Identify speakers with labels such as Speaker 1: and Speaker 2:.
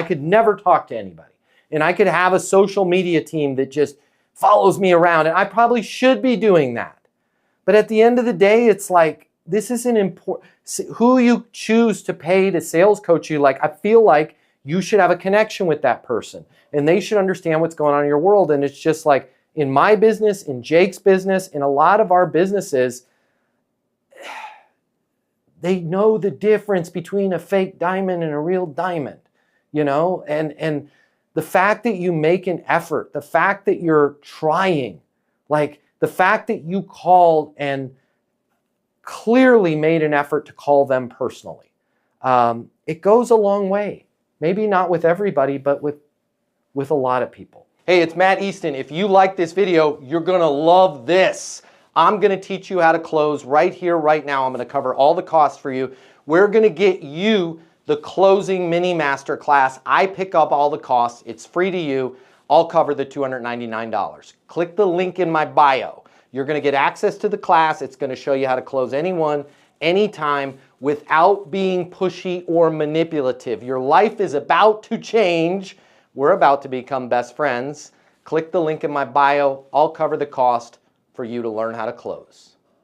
Speaker 1: I could never talk to anybody. And I could have a social media team that just follows me around. And I probably should be doing that. But at the end of the day, it's like, this isn't important. Who you choose to pay to sales coach you, like, I feel like you should have a connection with that person. And they should understand what's going on in your world. And it's just like, in my business, in Jake's business, in a lot of our businesses, they know the difference between a fake diamond and a real diamond, you know? And the fact that you make an effort, the fact that you're trying, like the fact that you called and clearly made an effort to call them personally, it goes a long way. Maybe not with everybody, but with a lot of people. Hey, it's Matt Easton. If you like this video, you're gonna love this. I'm gonna teach you how to close right here, right now. I'm gonna cover all the costs for you. We're gonna get you the closing mini masterclass. I pick up all the costs. It's free to you. I'll cover the $299. Click the link in my bio. You're gonna get access to the class. It's gonna show you how to close anyone, anytime, without being pushy or manipulative. Your life is about to change. We're about to become best friends. Click the link in my bio. I'll cover the cost for you to learn how to close.